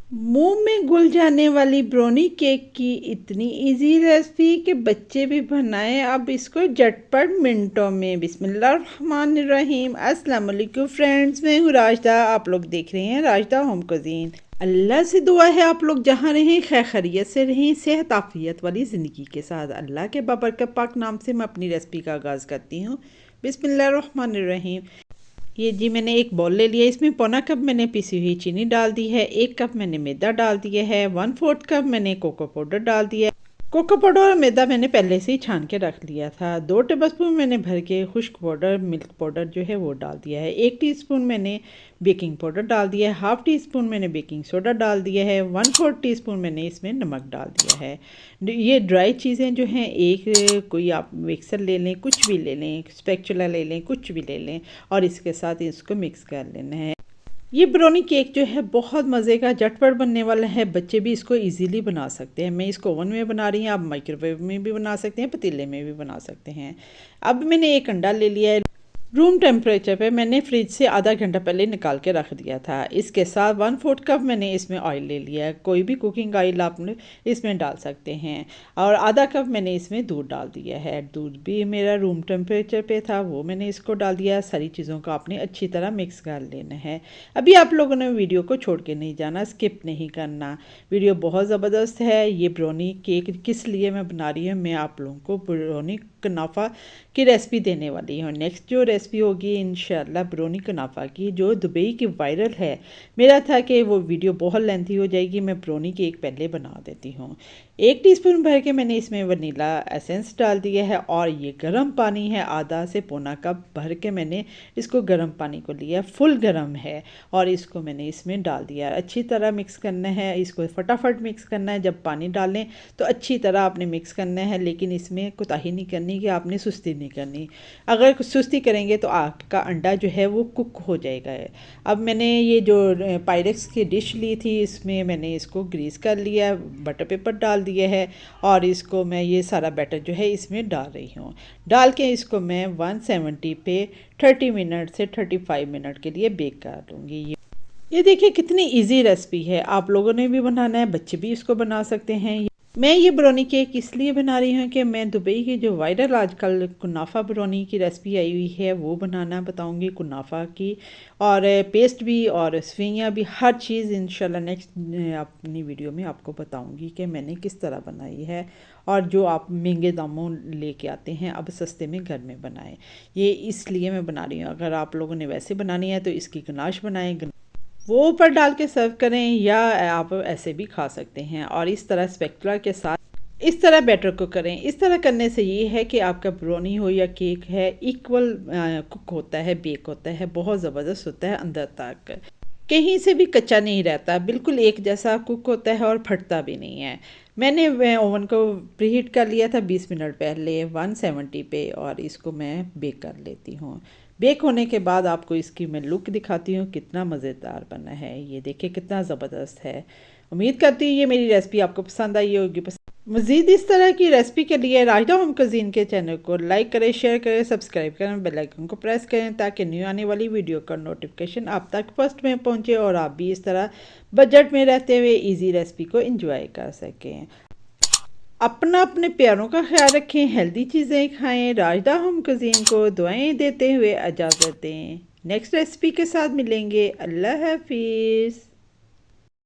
मुंह में घुल जाने वाली ब्राउनी केक की इतनी इजी रेसिपी कि बच्चे भी बनाएं अब इसको झटपट मिनटों में। बिस्मिल्लाहिर्रहमानिर्रहीम। अस्सलाम वालेकुम फ्रेंड्स, मैं हूँ राजदा। आप लोग देख रहे हैं राजदा होम कुजीन। अल्लाह से दुआ है आप लोग जहाँ रहें खैर खैरियत से रहें, सेहत आफियत वाली ज़िंदगी के साथ। अल्लाह के बाबरकत पाक नाम से मैं अपनी रेसिपी का आगाज़ करती हूँ। बिस्मिल्लाहिर्रहमानिर्रहीम। ये जी मैंने एक बॉल ले लिया, इसमें पौना कप मैंने पिसी हुई चीनी डाल दी है, 1 कप मैंने मैदा डाल दिया है, 1/4 कप मैंने कोको पाउडर डाल दिया है। कोको पाउडर और मैदा मैंने पहले से ही छान के रख लिया था। 2 टेबलस्पून मैंने भर के खुश्क पाउडर मिल्क पाउडर जो है वो डाल दिया है। 1 टीस्पून मैंने बेकिंग पाउडर डाल दिया है। हाफ टी स्पून मैंने बेकिंग सोडा डाल दिया है। 1/4 टीस्पून मैंने इसमें नमक डाल दिया है। ये ड्राई चीज़ें जो हैं, एक कोई आप मिक्सर ले लें, कुछ भी ले लें, स्पैचुला ले लें, कुछ भी ले लें और इसके साथ इसको मिक्स कर लेना है। ये ब्राउनी केक जो है बहुत मज़े का झटपट बनने वाला है। बच्चे भी इसको इजीली बना सकते हैं। मैं इसको ओवन में बना रही हूँ, आप माइक्रोवेव में भी बना सकते हैं, पतीले में भी बना सकते हैं। अब मैंने एक अंडा ले लिया है। रूम टेम्परेचर पे मैंने फ्रिज से आधा घंटा पहले निकाल के रख दिया था। इसके साथ 1/4 कप मैंने इसमें ऑयल ले लिया है। कोई भी कुकिंग ऑयल आप इसमें डाल सकते हैं। और आधा कप मैंने इसमें दूध डाल दिया है। दूध भी मेरा रूम टेम्परेचर पे था, वो मैंने इसको डाल दिया। सारी चीज़ों को आपने अच्छी तरह मिक्स कर लेना है। अभी आप लोगों ने वीडियो को छोड़ के नहीं जाना, स्किप नहीं करना। वीडियो बहुत ज़बरदस्त है। ये ब्राउनी केक किस लिए मैं बना रही हूँ, मैं आप लोगों को ब्राउनी कनाफा की रेसिपी देने वाली हूँ। नेक्स्ट जो रेसिपी होगी इंशाल्लाह ब्राउनी कनाफा की, जो दुबई की वायरल है। मेरा था कि वो वीडियो बहुत लेंथी हो जाएगी, मैं ब्राउनी केक पहले बना देती हूँ। 1 टीस्पून भर के मैंने इसमें वनीला एसेंस डाल दिया है और ये गर्म पानी है, आधा से पौना कप भर के मैंने इसको गर्म पानी को लिया, फुल गर्म है और इसको मैंने इसमें डाल दिया। अच्छी तरह मिक्स करना है, इसको फटाफट मिक्स करना है। जब पानी डालें तो अच्छी तरह आपने मिक्स करना है, लेकिन इसमें कोताही नहीं करनी कि आपने सुस्ती नहीं करनी। अगर सुस्ती करेंगे तो आपका अंडा जो है वो कुक हो जाएगा। अब मैंने ये जो पायरेक्स की डिश ली थी, इसमें मैंने इसको ग्रीस कर लिया, बटर पेपर डाल दिया है और इसको मैं ये सारा बैटर जो है इसमें डाल रही हूँ। डाल के इसको मैं 170 पे 30 मिनट से 35 मिनट के लिए बेक कर लूँगी। ये देखिए कितनी इजी रेसिपी है, आप लोगों ने भी बनाना है, बच्चे भी इसको बना सकते हैं। मैं ये ब्राउनी केक इसलिए बना रही हूँ कि मैं दुबई की जो वायरल आजकल कुनाफा ब्राउनी की रेसिपी आई हुई है वो बनाना बताऊँगी, कुनाफा की। और पेस्ट भी और सफियाँ भी, हर चीज़ इंशाल्लाह नेक्स्ट अपनी वीडियो में आपको बताऊँगी कि मैंने किस तरह बनाई है। और जो आप महंगे दामों लेके आते हैं, अब सस्ते में घर में बनाएं। ये इसलिए मैं बना रही हूँ। अगर आप लोगों ने वैसे बनानी है तो इसकी गनाश बनाएं, वो ऊपर डाल के सर्व करें, या आप ऐसे भी खा सकते हैं। और इस तरह स्पैचुला के साथ इस तरह बैटर को करें। इस तरह करने से ये है कि आपका ब्राउनी हो या केक है, इक्वल कुक होता है, बेक होता है, बहुत ज़बरदस्त होता है, अंदर तक कहीं से भी कच्चा नहीं रहता, बिल्कुल एक जैसा कुक होता है और फटता भी नहीं है। मैंने ओवन को प्रीहीट कर लिया था 20 मिनट पहले 170 पे और इसको मैं बेक कर लेती हूँ। बेक होने के बाद आपको इसकी मैं लुक दिखाती हूँ, कितना मज़ेदार बना है। ये देखिए कितना ज़बरदस्त है। उम्मीद करती हूँ ये मेरी रेसिपी आपको पसंद आई होगी। मज़ीद इस तरह की रेसिपी के लिए राजदा होम कुजीन के चैनल को लाइक करें, शेयर करें, सब्सक्राइब करें, बेल आइकन को प्रेस करें ताकि न्यू आने वाली वीडियो का नोटिफिकेशन आप तक फर्स्ट में पहुंचे और आप भी इस तरह बजट में रहते हुए इजी रेसिपी को एंजॉय कर सकें। अपना अपने प्यारों का ख्याल रखें, हेल्दी चीज़ें खाएं। राजदा होम कुजीन को दुआएं देते हुए इजाज़त दें। नेक्स्ट रेसिपी के साथ मिलेंगे। अल्लाह हाफिज़।